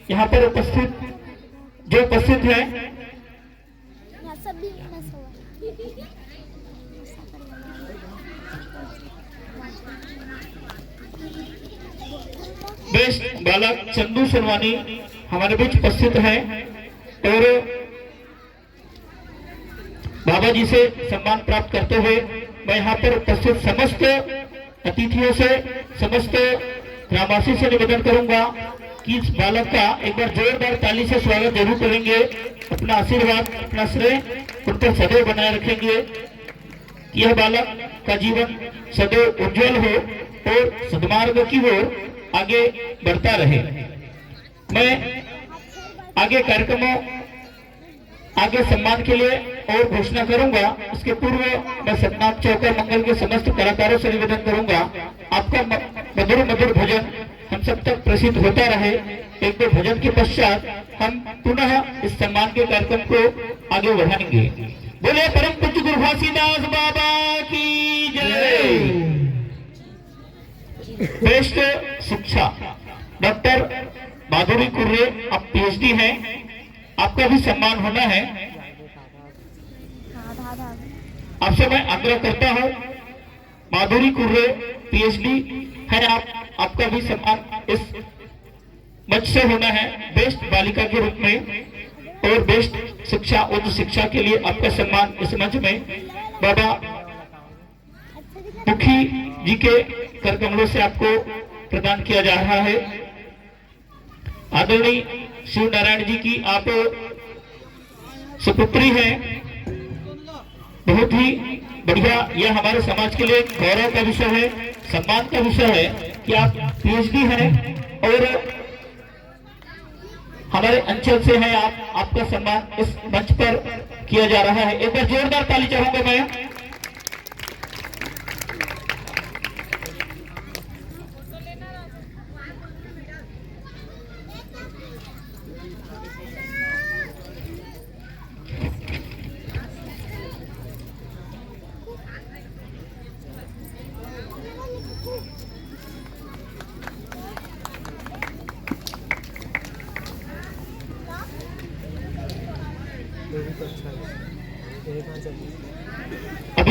यहाँ पर उपस्थित जो उपस्थित हैं बेस्ट बालक चंदू सोनवानी हमारे बीच उपस्थित हैं और बाबा जी से सम्मान प्राप्त करते हुए मैं यहाँ पर उपस्थित समस्त अतिथियों से, समस्त ग्रामवासी से निवेदन करूंगा कि इस बालक का एक बार जोरदार ताली से स्वागत जरूर करेंगे। अपना आशीर्वाद, अपना श्रेय उन पर सदैव बनाए रखेंगे। यह बालक का जीवन सदैव उज्जवल हो और सद्मार्ग की ओर आगे बढ़ता रहे। मैं आगे कार्यक्रमों, आगे सम्मान के लिए और घोषणा करूंगा। इसके पूर्व मैं सतनाम चौका मंगल के समस्त कलाकारों से निवेदन करूंगा आपका मधुर मधुर भजन हम सब तक प्रसिद्ध होता रहे। एक दो भजन के पश्चात हम पुनः इस सम्मान के कार्यक्रम को आगे बढ़ाएंगे। बोले परम पूज्य गुरु घासीदास बाबा की जय। बेस्ट शिक्षा डॉक्टर माधुरी कुर्रे, आप पीएचडी हैं, आपका भी सम्मान होना है। आपसे मैं आग्रह करता हूं, माधुरी कुर्रे पीएचडी है आप, आपका भी सम्मान इस मंच से होना है बेस्ट बालिका के रूप में। और बेस्ट शिक्षा, उच्च शिक्षा के लिए आपका सम्मान इस मंच में बाबा मुखी जी के कर कमलों से आपको प्रदान किया जा रहा है। आदरणीय शिव नारायण जी की आप सुपुत्री हैं, बहुत ही बढ़िया। यह हमारे समाज के लिए गौरव का विषय है, सम्मान का विषय है कि आप पीएचडी हैं और हमारे अंचल से हैं आप, आपका सम्मान इस मंच पर किया जा रहा है। एक बार जोरदार ताली चाहूंगा मैं।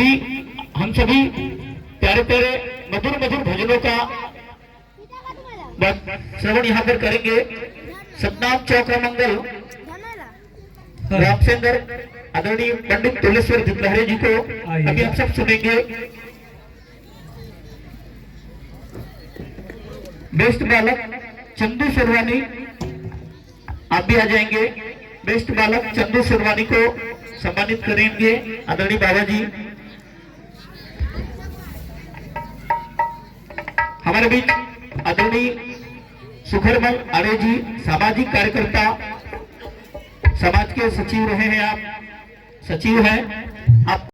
अभी हम सभी प्यारे प्यारे मधुर मधुर भजनों का श्रवण यहाँ पर करेंगे। सतनाम चौका मंगल रामचंद्र आदरणीय पंडित तुलेश्वर जितलहरे जी को अभी हम सब सुनेंगे। बेस्ट बालक चंदू सुरवानी आप भी आ जाएंगे। बेस्ट बालक चंदू सुरवानी को सम्मानित करेंगे आदरणीय बाबा जी। हमारे बीच आदरणीय सुखरमल आड़े जी, सामाजिक कार्यकर्ता, समाज के सचिव रहे हैं, आप सचिव हैं आप।